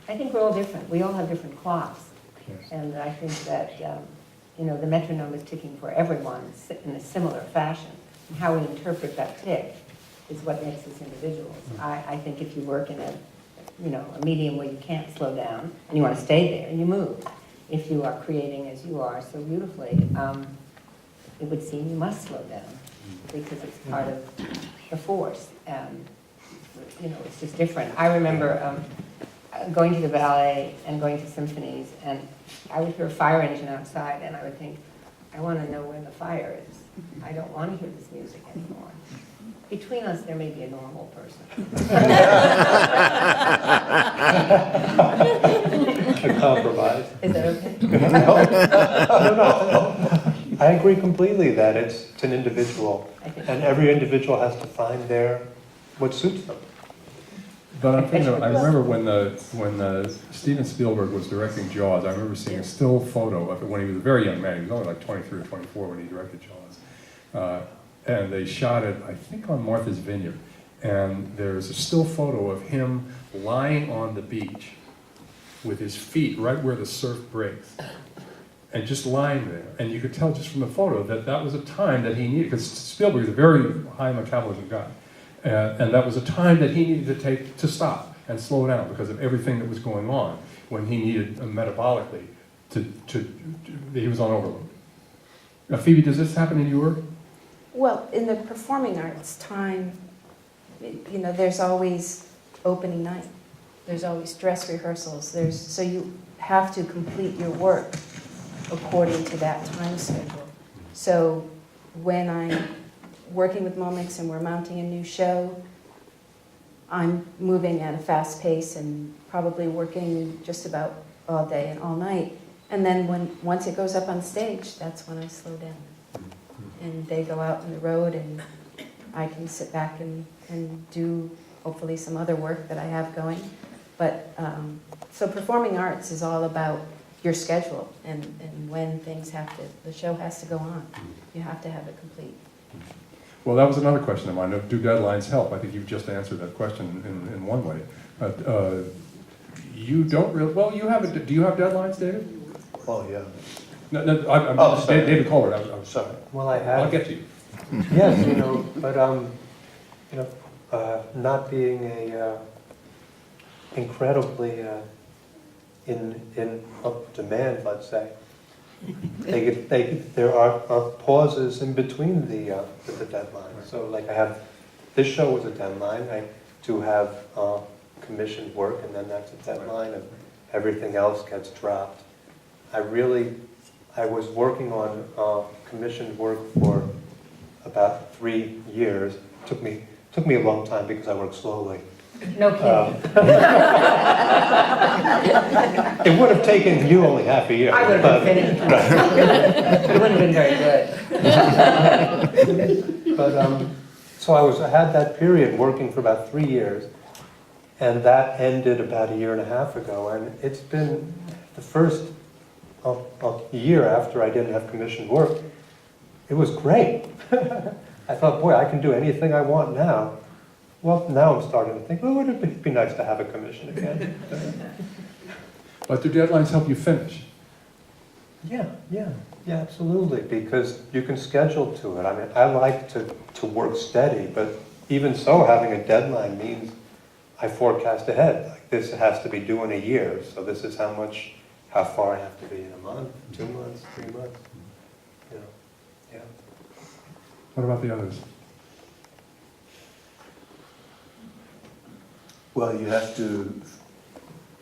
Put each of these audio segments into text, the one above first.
I think we're all different. We all have different clocks. Yes. And I think that, you know, the metronome is ticking for everyone in a similar fashion. And how we interpret that tick is what makes us individuals. I think if you work in a, you know, a medium where you can't slow down and you want to stay there, you move. If you are creating as you are so beautifully, it would seem you must slow down because it's part of the force. And, you know, it's just different. I remember going to the ballet and going to symphonies, and I would hear a fire engine outside, and I would think, I want to know where the fire is. I don't want to hear this music anymore. Between us, there may be a normal person. A compromise. Is that okay? No. I agree completely that it's an individual, and every individual has to find what suits them. But I'm thinking I remember when Steven Spielberg was directing Jaws, I remember seeing a still photo of it when he was a very young man. He was only like 23 or 24 when he directed Jaws. And they shot it, I think, on Martha's Vineyard. And there's a still photo of him lying on the beach with his feet right where the surf breaks. And just lying there. And you could tell just from the photo that that was a time that he needed, because Spielberg is a very high metabolism guy. And that was a time that he needed to take to stop and slow down because of everything that was going on when he needed metabolically he was on overload. Now, Phoebe, does this happen in your? Well, in the performing arts time, you know, there's always opening night. There's always dress rehearsals. So you have to complete your work according to that time schedule. So when I'm working with Momix and we're mounting a new show, I'm moving at a fast pace and probably working just about all day and all night. And then once it goes up on stage, that's when I slow down. And they go out on the road and I can sit back and do hopefully some other work that I have going. But so performing arts is all about your schedule and when things the show has to go on. You have to have it complete. Well, that was another question of mine. Do deadlines help? I think you've just answered that question in one way. You don't really, well, you have do you have deadlines, David? Oh, yeah. No, I'm sorry. David Kohler. I'm Sorry. Well, I have. I'll get to you. Yes, you know, but, you know, not being incredibly in demand, let's say, there are pauses in between the deadlines. So, like, this show was a deadline. I do have commissioned work, and then that's a deadline, and everything else gets dropped. I was working on commissioned work for about 3 years. Took me a long time because I work slowly. No kidding. It would have taken you only half a year. I would have been finished. It wouldn't have been very good. But so I had that period working for about 3 years, and that ended about 1.5 years ago. And it's been the first year after I didn't have commissioned work. It was great. I thought, boy, I can do anything I want now. Well, now I'm starting to think, well, would it be nice to have a commission again? But do deadlines help you finish? Yeah, absolutely, because you can schedule to it. I mean, I like to work steady, but even so, having a deadline means I forecast ahead. Like, this has to be due in a year, so this is how far I have to be in a month, 2 months, 3 months. You know, yeah. What about the others? Well, you have to,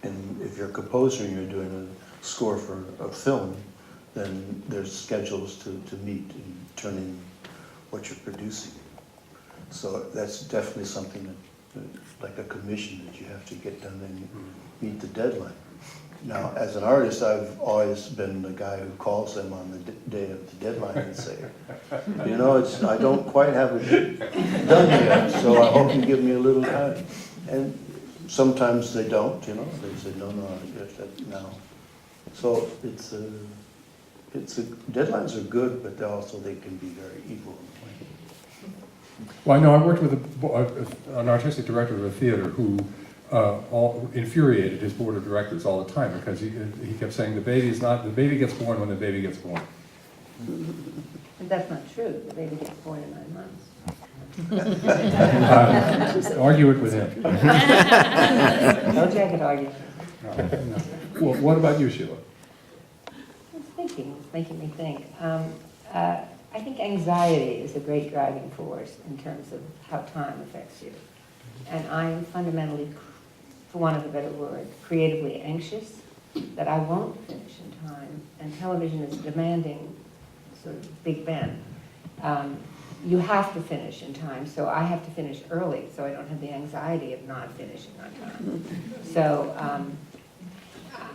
and if you're a composer and you're doing a score for a film, then there's schedules to meet and turn in what you're producing. So that's definitely something that, like a commission that you have to get done and meet the deadline. Now, as an artist, I've always been the guy who calls them on the day of the deadline and say, you know, I don't quite have it done yet, so I hope you give me a little time. And sometimes they don't, you know, they say, no, I guess that now. So deadlines are good, but they can be very evil. Well, I know I worked with an artistic director of a theater who all infuriated his board of directors all the time, because he kept saying the baby gets born when the baby gets born. And that's not true. The baby gets born in 9 months. Argue it with him. Told you I could argue. No. Well, what about you, Sheila? It's making me think. I think anxiety is a great driving force in terms of how time affects you. And I am fundamentally, for want of a better word, creatively anxious that I won't finish in time. And television is demanding sort of Big Ben. You have to finish in time, so I have to finish early so I don't have the anxiety of not finishing on time. So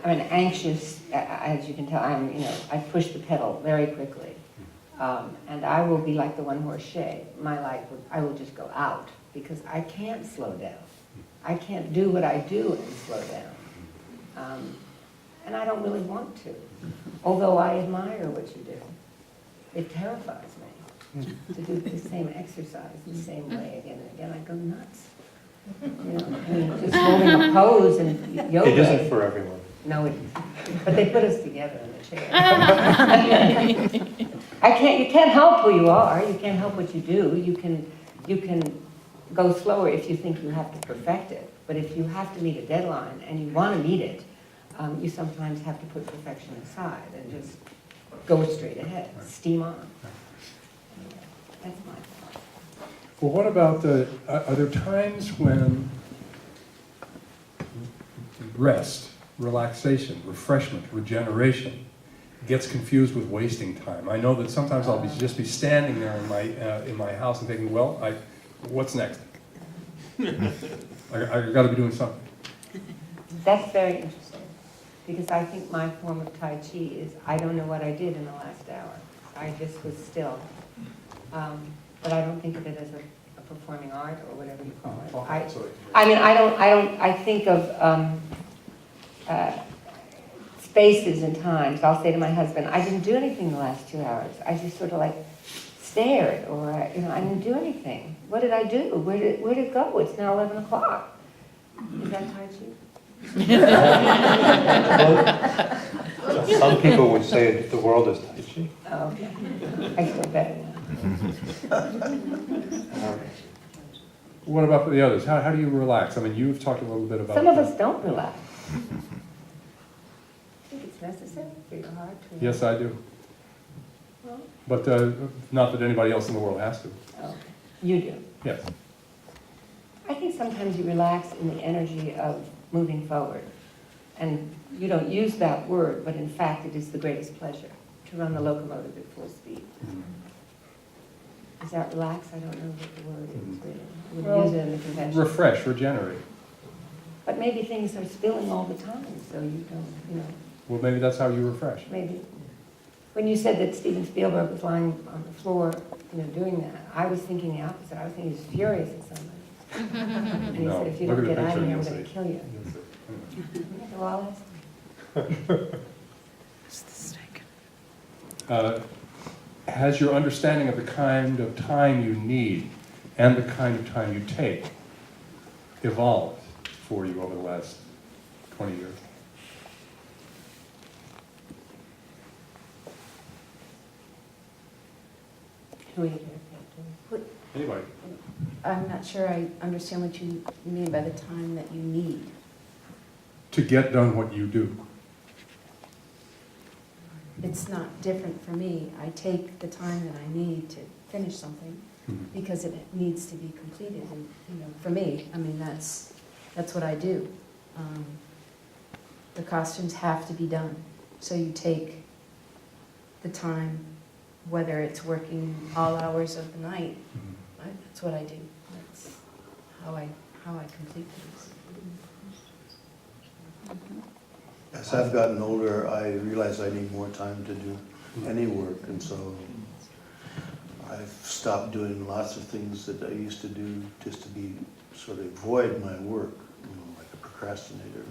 I'm anxious, as you can tell. I push the pedal very quickly. And I will be like the one-horse shay. My life, I will just go out because I can't slow down. I can't do what I do and slow down. And I don't really want to, although I admire what you do. It terrifies me to do the same exercise the same way again and again. I go nuts. Just holding a pose and yoga. It isn't for everyone. No, but they put us together in the chair. You can't help who you are. You can't help what you do. You can go slower if you think you have to perfect it. But if you have to meet a deadline and you want to meet it, you sometimes have to put perfection aside and just go straight ahead, steam on. That's my thought. Well, what about are there times when rest, relaxation, refreshment, regeneration gets confused with wasting time? I know that sometimes I'll just be standing there in my house and thinking, well, what's next? I got to be doing something. That's very interesting, because I think my form of Tai Chi is I don't know what I did in the last hour. I just was still. But I don't think of it as a performing art or whatever you call it. I think of spaces and times. I'll say to my husband, I didn't do anything the last 2 hours. I just sort of like stared, or I didn't do anything. What did I do? Where did it go? It's now 11 o'clock. Is that Tai Chi? Well, some people would say the world is Tai Chi. Oh, okay. I feel better now. What about for the others? How do you relax? I mean, you've talked a little bit about... Some of us don't relax. I think it's necessary for your heart to... Yes, I do. Well, But not that anybody else in the world has to. okay. You do. Yes. I think sometimes you relax in the energy of moving forward. And you don't use that word, but in fact it is the greatest pleasure to run the locomotive at full speed. Is that relax? I don't know what the word is really. I wouldn't use it in the convention. Refresh, regenerate. But maybe things are spilling all the time, so you don't, Well, maybe that's how you refresh. maybe. When you said that Steven Spielberg was lying on the floor, doing that, I was thinking the opposite. I was thinking he was furious at somebody. And he said, if you look don't at the get out of picture here, I'm and going to kill you. So I'll ask him. Has your understanding of the kind of time you need and the kind of time you take evolved for you over the last 20 years? Who are you going to Anybody? I'm not sure I understand what you mean by the time that you need. To get done what you do. It's not different for me. I take the time that I need to finish something because it needs to be completed. And for me, that's what I do. The costumes have to be done, so you take the time, whether it's working all hours of the night. That's what I do. That's how I complete things. As I've gotten older, I realize I need more time to do any work, and so I've stopped doing lots of things that I used to do just to be sort of avoid my work, like a procrastinator.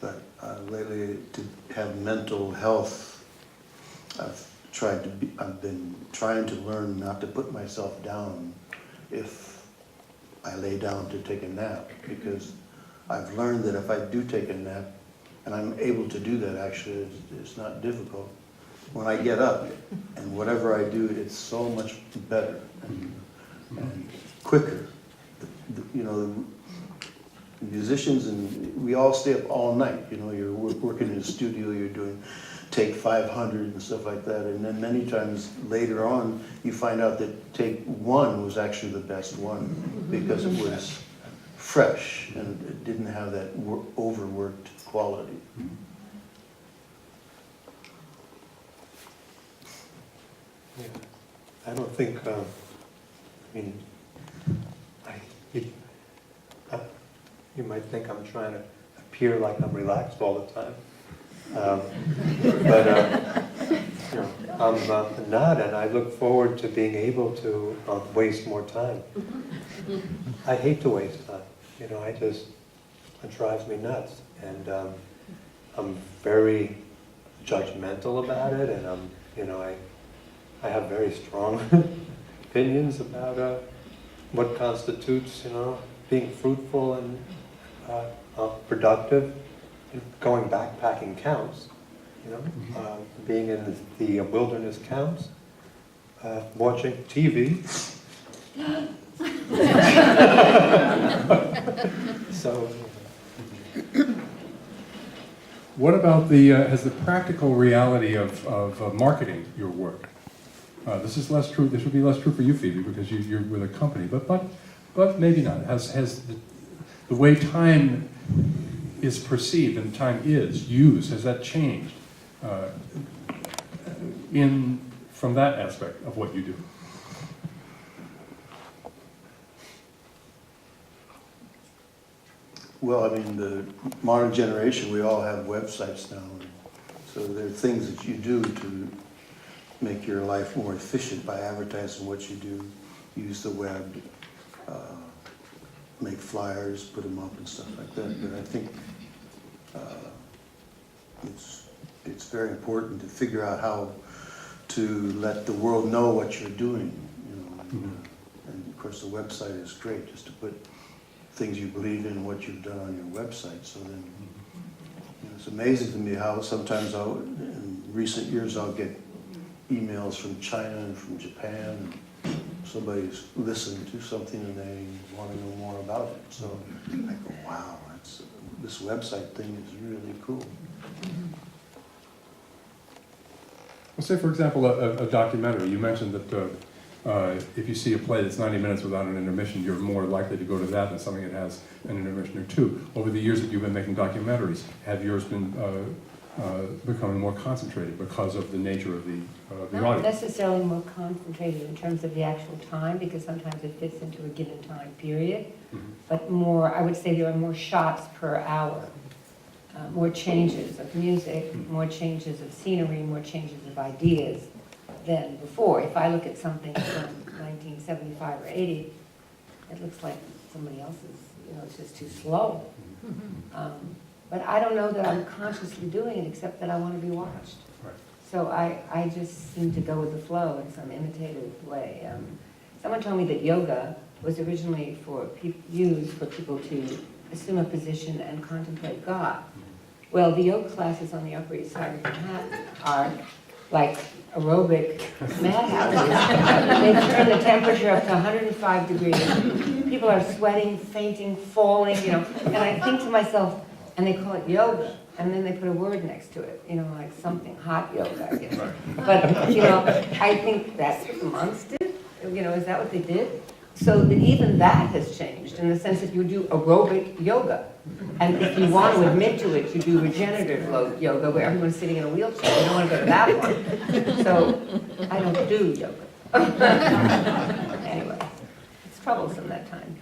But lately, to have mental health, I've been trying to learn not to put myself down if I lay down to take a nap, because I've learned that if I do take a nap, and I'm able to do that, actually, it's not difficult. When I get up, and whatever I do, it's so much better and quicker. You know, the musicians, and we all stay up all night. You know, you're working in a studio, you're doing take 500 and stuff like that, and then many times later on, you find out that take 1 was actually the best one, because it was fresh, and it didn't have that overworked quality. Yeah. I don't think, I mean, you might think I'm trying to appear like I'm relaxed all the time. But you know, I'm not, and I look forward to being able to waste more time. I hate to waste time. You know, it drives me nuts, and I'm very judgmental about it, and you know, I have very strong opinions about what constitutes, you know, being fruitful and productive. Going backpacking counts, you know, being in the wilderness counts, watching TV. So, What about has the practical reality of marketing your work? This is less true. This would be less true for you, Phoebe, because you're with a company. But maybe not. Has the way time is perceived and time is used, has that changed from that aspect of what you do? Well, I mean, the modern generation, we all have websites now, so there are things that you do to make your life more efficient by advertising what you do, use the web, make flyers, put them up and stuff like that. But I think it's very important to figure out how to let the world know what you're doing, you know. And of course, the website is great, just to put things you believe in, what you've done on your website. So then, you know, it's amazing to me how sometimes in recent years, I'll get emails from China and from Japan. Somebody's listening to something and they want to know more about it. So I go, wow, this website thing is really cool. Well, say, for example, a documentary. You mentioned that if you see a play that's 90 minutes without an intermission, you're more likely to go to that than something that has an intermission or two. Over the years that you've been making documentaries, have yours been becoming more concentrated because of the nature of the Not audience? necessarily more concentrated in terms of the actual time, because sometimes it fits into a given time period, but more, I would say there are more shots per hour, more changes of music, more changes of scenery, more changes of ideas than before. If I look at something from 1975 or 80, it looks like somebody else's, you know, it's just too slow. But I don't know that I'm consciously doing it, except that I want to be watched. Right. So I just seem to go with the flow in some imitative way. Someone told me that yoga was originally used for people to assume a position and contemplate God. Well, the yoga classes on the Upper East Side of Manhattan are like aerobic madhouses. They turn the temperature up to 105 degrees. People are sweating, fainting, falling, you know. And I think to myself, and they call it yoga, and then they put a word next to it, you know, like something, hot yoga, I guess. But, you know, I think that's what the monks did. You know, is that what they did? So that even that has changed in the sense that you do aerobic yoga. And if you want to admit to it, you do regenerative yoga where everyone's sitting in a wheelchair. You don't want to go to that one. So I don't do yoga. Anyway, it's troublesome that time.